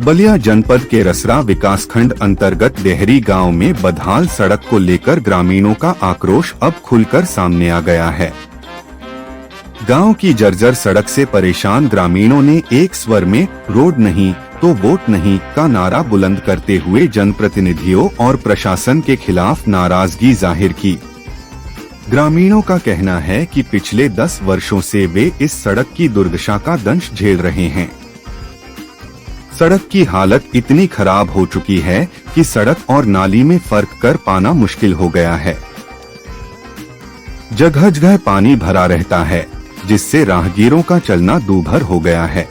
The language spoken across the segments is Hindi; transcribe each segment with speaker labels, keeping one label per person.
Speaker 1: बलिया जनपद के रसरा विकासखंड अंतर्गत डेहरी गांव में बदहाल सड़क को लेकर ग्रामीणों का आक्रोश अब खुलकर सामने आ गया है। गांव की जर्जर सड़क से परेशान ग्रामीणों ने एक स्वर में रोड नहीं तो वोट नहीं का नारा बुलंद करते हुए जनप्रतिनिधियों और प्रशासन के खिलाफ नाराजगी जाहिर की। ग्रामीणों का कहना है कि पिछले 10 वर्षों से वे इस सड़क की दुर्दशा का दंश झेल रहे हैं। सड़क की हालत इतनी खराब हो चुकी है कि सड़क और नाली में फर्क कर पाना मुश्किल हो गया है। जगह जगह पानी भरा रहता है, जिससे राहगीरों का चलना दूभर हो गया है।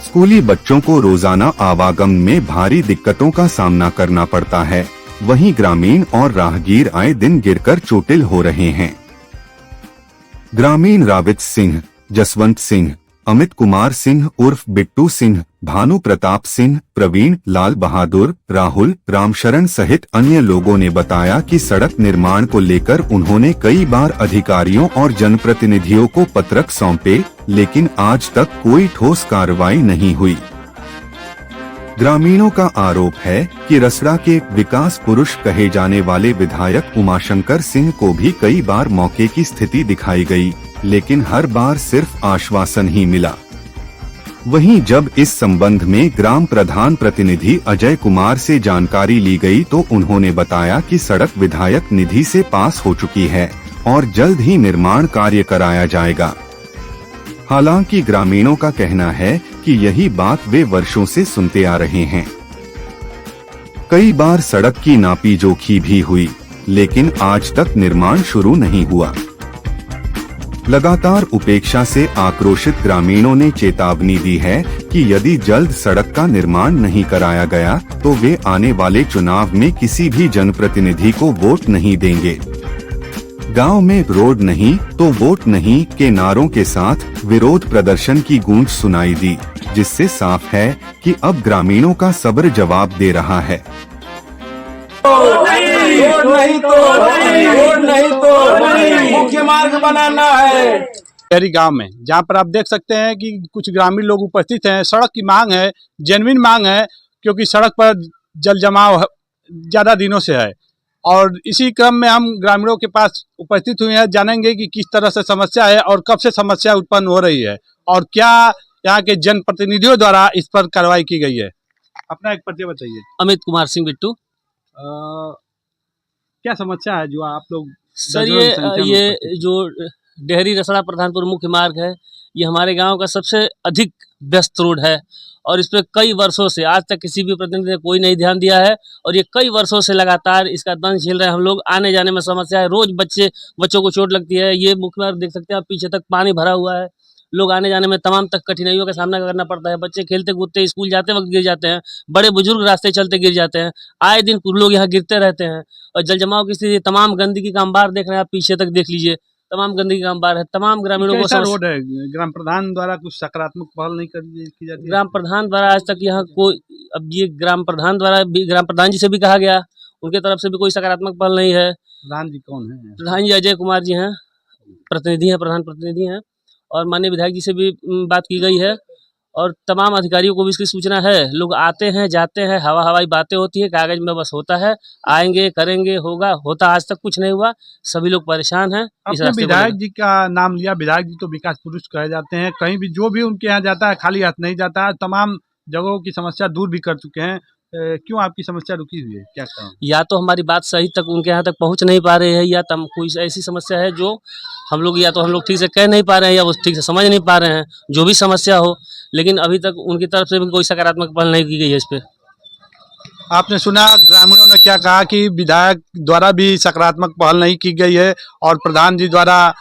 Speaker 1: स्कूली बच्चों को रोजाना आवागमन में भारी दिक्कतों का सामना करना पड़ता है। वहीं ग्रामीण और राहगीर आए दिन गिरकर चोटिल हो रहे हैं। ग्रामीण रावित सिंह, जसवंत सिंह, अमित कुमार सिंह उर्फ बिट्टू सिंह, भानु प्रताप सिंह, प्रवीण, लाल बहादुर, राहुल, रामशरण सहित अन्य लोगों ने बताया कि सड़क निर्माण को लेकर उन्होंने कई बार अधिकारियों और जनप्रतिनिधियों को पत्रक सौंपे, लेकिन आज तक कोई ठोस कार्रवाई नहीं हुई। ग्रामीणों का आरोप है कि रसड़ा के विकास पुरुष कहे जाने वाले विधायक उमाशंकर सिंह को भी कई बार मौके की स्थिति दिखाई गई, लेकिन हर बार सिर्फ आश्वासन ही मिला। वहीं जब इस संबंध में ग्राम प्रधान प्रतिनिधि अजय कुमार से जानकारी ली गई तो उन्होंने बताया कि सड़क विधायक निधि से पास हो चुकी है और जल्द ही निर्माण कार्य कराया जाएगा। हालांकि ग्रामीणों का कहना है कि यही बात वे वर्षों से सुनते आ रहे हैं। कई बार सड़क की नापी जोखी भी हुई, लेकिन आज तक निर्माण शुरू नहीं हुआ। लगातार उपेक्षा से आक्रोशित ग्रामीणों ने चेतावनी दी है कि यदि जल्द सड़क का निर्माण नहीं कराया गया तो वे आने वाले चुनाव में किसी भी जनप्रतिनिधि को वोट नहीं देंगे। गांव में रोड नहीं तो वोट नहीं के नारों के साथ विरोध प्रदर्शन की गूंज सुनाई दी, जिससे साफ है कि अब ग्रामीणों का सब्र जवाब दे रहा है।
Speaker 2: मुख्य मार्ग बनाना है।
Speaker 3: डेहरी गांव में जहां पर आप देख सकते हैं कि कुछ ग्रामीण लोग उपस्थित हैं। सड़क की मांग है, जेन्युइन मांग है, क्योंकि सड़क पर जल जमाव ज्यादा दिनों से है और इसी क्रम में हम ग्रामीणों के पास उपस्थित हुए हैं। जानेंगे कि किस तरह से समस्या है और कब से समस्या उत्पन्न हो रही है और क्या यहाँ के जनप्रतिनिधियों द्वारा इस पर कार्रवाई की गई है। अपना एक परिचय बताइए।
Speaker 4: अमित कुमार सिंह बिट्टू।
Speaker 3: क्या समस्या है जो आप लोग?
Speaker 4: सर ये जो डेहरी रसड़ा प्रधानपुर मुख्य मार्ग है, ये हमारे गांव का सबसे अधिक व्यस्त रोड है और इस पे कई वर्षों से आज तक किसी भी प्रतिनिधि ने कोई नहीं ध्यान दिया है और ये कई वर्षों से लगातार इसका दंश झेल रहे हैं हम लोग। आने जाने में समस्या है, रोज बच्चों को चोट लगती है। ये मुख्य मार्ग देख सकते हैं आप, पीछे तक पानी भरा हुआ है। लोग आने जाने में तमाम तक कठिनाइयों का सामना करना पड़ता है। बच्चे खेलते कूदते स्कूल जाते वक्त गिर जाते हैं, बड़े बुजुर्ग रास्ते चलते गिर जाते हैं। आए दिन लोग यहाँ गिरते रहते हैं और जल जमाव की स्थिति, तमाम गंदगी का अंबार देख रहे हैं आप, पीछे तक देख लीजिए, तमाम गंदगी का अंबार है। तमाम ग्रामीणों को
Speaker 3: रोड है, ग्राम प्रधान द्वारा कुछ सकारात्मक पहल नहीं की जाती?
Speaker 4: ग्राम प्रधान द्वारा आज तक यहाँ कोई, अब ये ग्राम प्रधान द्वारा भी, ग्राम प्रधान जी से भी कहा गया, उनके तरफ से भी कोई सकारात्मक पहल नहीं है।
Speaker 3: प्रधान जी कौन है?
Speaker 4: प्रधान जी अजय कुमार जी हैं, प्रतिनिधि हैं, प्रधान प्रतिनिधि हैं और माननीय विधायक जी से भी बात की गई है और तमाम अधिकारियों को भी इसकी सूचना है। लोग आते हैं जाते हैं, हवाई बातें होती है, कागज में बस होता है, आएंगे करेंगे होगा, होता आज तक कुछ नहीं हुआ। सभी लोग परेशान हैं।
Speaker 3: आपने विधायक जी का नाम लिया, विधायक जी तो विकास पुरुष कहे जाते हैं, कहीं भी जो भी उनके यहाँ जाता है खाली हाथ नहीं जाता है। तमाम जगहों की समस्या दूर भी कर चुके हैं। क्यों आपकी समस्या रुकी हुई है, क्या कारण?
Speaker 4: या तो हमारी बात सही तक उनके यहाँ तक पहुँच नहीं पा रही है, या कोई ऐसी समस्या है जो हम लोग या तो हम लोग ठीक से कह नहीं पा रहे हैं या वो ठीक से समझ नहीं पा रहे हैं। जो भी समस्या हो, लेकिन अभी तक उनकी तरफ से भी कोई सकारात्मक पहल नहीं की गई है इस पे।
Speaker 3: आपने सुना ग्रामीणों ने क्या कहा कि विधायक द्वारा भी सकारात्मक पहल नहीं की गई है और प्रधान जी द्वारा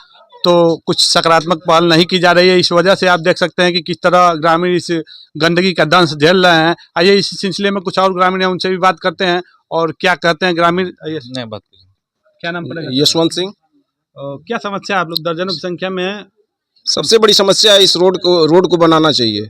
Speaker 3: तो कुछ सकारात्मक पहल नहीं की जा रही है। इस वजह से आप देख सकते हैं कि किस तरह ग्रामीण इस गंदगी का दंश झेल रहे हैं। आइए इस सिलसिले में कुछ और ग्रामीण हैं, उनसे भी बात करते हैं और क्या कहते हैं ग्रामीण। क्या नाम पड़ेगा?
Speaker 5: यशवंत सिंह।
Speaker 3: क्या समस्या आप लोग दर्जनों की संख्या में है?
Speaker 5: सबसे बड़ी समस्या है इस रोड को बनाना चाहिए।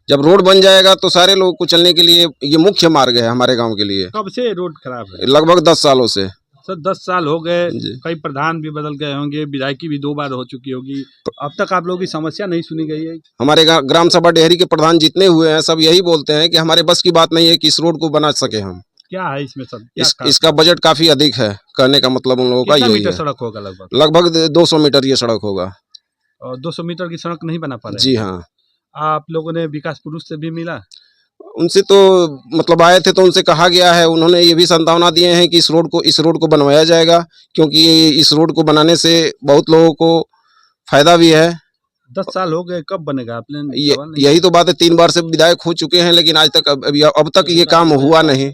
Speaker 5: जब रोड बन जाएगा तो सारे लोगों को चलने के लिए ये मुख्य मार्ग है हमारे गांव के लिए।
Speaker 3: कब से रोड खराब है?
Speaker 5: लगभग 10 सालों से।
Speaker 3: सर 10 साल हो गए,
Speaker 5: जी।
Speaker 3: कई प्रधान भी बदल गए होंगे, विधायकी भी 2 बार हो चुकी होगी, अब तक आप लोगों की समस्या नहीं सुनी गई है।
Speaker 5: हमारे ग्राम सभा डेहरी के प्रधान जितने हुए हैं सब यही बोलते हैं कि हमारे बस की बात नहीं है कि इस रोड को बना सके हम।
Speaker 3: क्या है इसमें सर? क्या कारण?
Speaker 5: इसका बजट काफी अधिक है, कहने का मतलब उन लोगों का
Speaker 3: कितना
Speaker 5: यही
Speaker 3: मीटर
Speaker 5: है।
Speaker 3: सड़क होगा लगभग?
Speaker 5: लगभग 200 मीटर ये सड़क होगा।
Speaker 3: और 200 मीटर की सड़क नहीं बना पा रहे
Speaker 5: जी
Speaker 3: हैं।
Speaker 5: हाँ।
Speaker 3: आप लोगों ने विकास पुरुष से भी मिला?
Speaker 5: उनसे तो मतलब आए थे तो उनसे कहा गया है, उन्होंने ये भी संभावना दिए हैं कि इस रोड को बनवाया जाएगा, क्योंकि इस रोड को बनाने से बहुत लोगों को फायदा भी है।
Speaker 3: 10 साल हो गए, कब बनेगा? आपने सवाल नहीं
Speaker 5: यही तो बात है, 3 बार से विधायक हो चुके हैं लेकिन आज तक अब तक ये काम हुआ नहीं,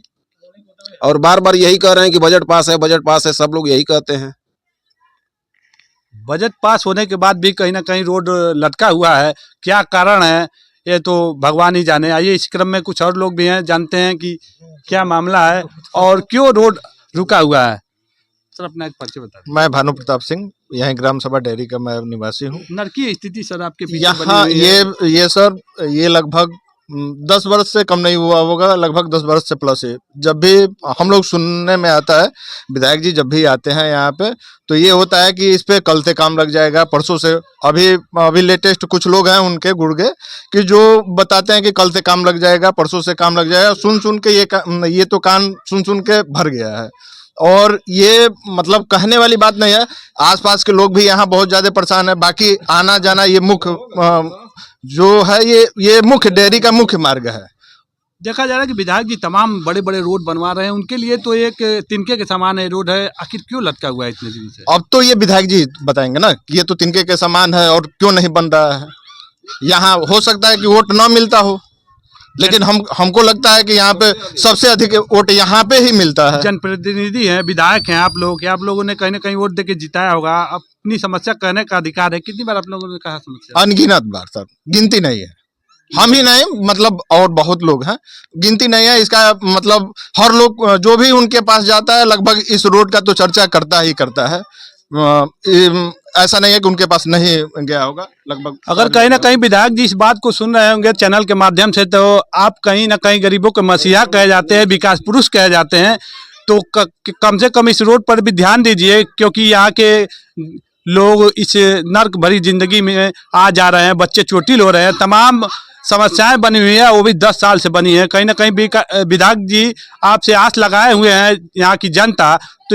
Speaker 5: और बार बार यही कह रहे हैं कि बजट पास है, सब लोग यही कहते हैं।
Speaker 3: बजट पास होने के बाद भी कहीं ना कहीं रोड लटका हुआ है, क्या कारण है ये तो भगवान ही जाने। आइए इस क्रम में कुछ और लोग भी हैं, जानते हैं कि क्या मामला है और क्यों रोड रुका हुआ है। सर अपना एक परिचय बता दें।
Speaker 6: मैं भानु प्रताप सिंह, यहीं ग्राम सभा डेहरी का मैं निवासी हूँ।
Speaker 3: नरकी स्थिति सर आपके पीछे बनी
Speaker 6: यहाँ
Speaker 3: हुई है।
Speaker 6: ये सर ये लगभग 10 वर्ष से कम नहीं हुआ होगा, लगभग 10 वर्ष से प्लस है। जब भी हम लोग सुनने में आता है, विधायक जी जब भी आते हैं यहाँ पे, तो ये होता है कि इस पे कल से काम लग जाएगा, परसों से। अभी लेटेस्ट कुछ लोग हैं उनके गुर्गे कि जो बताते हैं कि कल से काम लग जाएगा, परसों से काम लग जाएगा। सुन के ये तो कान सुन के भर गया है। और ये मतलब कहने वाली बात नहीं है, आसपास के लोग भी यहाँ बहुत ज्यादा परेशान है। बाकी आना जाना ये मुख्य जो है ये मुख्य डेयरी का मुख्य मार्ग है।
Speaker 3: देखा जा रहा है कि विधायक जी तमाम बड़े बड़े रोड बनवा रहे हैं, उनके लिए तो एक तिनके के समान है रोड है, आखिर क्यों लटका हुआ है इतने दिन से?
Speaker 6: अब तो ये विधायक जी बताएंगे ना कि ये तो तिनके के समान है और क्यों नहीं बन रहा है। यहाँ हो सकता है कि वोट ना मिलता हो, लेकिन हमको लगता है कि यहाँ पे सबसे अधिक वोट यहाँ पे ही मिलता है।
Speaker 3: जनप्रतिनिधि हैं, विधायक हैं आप लोग, आप लोगों ने कहीं ना कहीं वोट देके जिताया होगा, अपनी समस्या कहने का अधिकार है। कितनी बार आप लोगों ने कहा समस्या?
Speaker 6: अनगिनत बार सर, गिनती नहीं है। हम ही नहीं, मतलब और बहुत लोग हैं, गिनती नहीं है। इसका मतलब हर लोग जो भी उनके पास जाता है लगभग इस रोड का तो चर्चा करता ही करता है। ऐसा नहीं है कि उनके पास नहीं गया होगा, लगभग।
Speaker 3: अगर कहीं ना कहीं विधायक जी इस बात को सुन रहे होंगे चैनल के माध्यम से, तो आप कहीं ना कहीं गरीबों के मसीहा कहे जाते हैं, विकास पुरुष कहे जाते हैं, तो कम से कम इस रोड पर भी ध्यान दीजिए, क्योंकि यहाँ के लोग इस नर्क भरी जिंदगी में आ जा रहे हैं, बच्चे चोटिल हो रहे हैं, तमाम समस्याएं बनी हुई है, वो भी 10 साल से बनी है। कहीं ना कहीं विधायक जी आपसे आस लगाए हुए हैं यहाँ की जनता। तो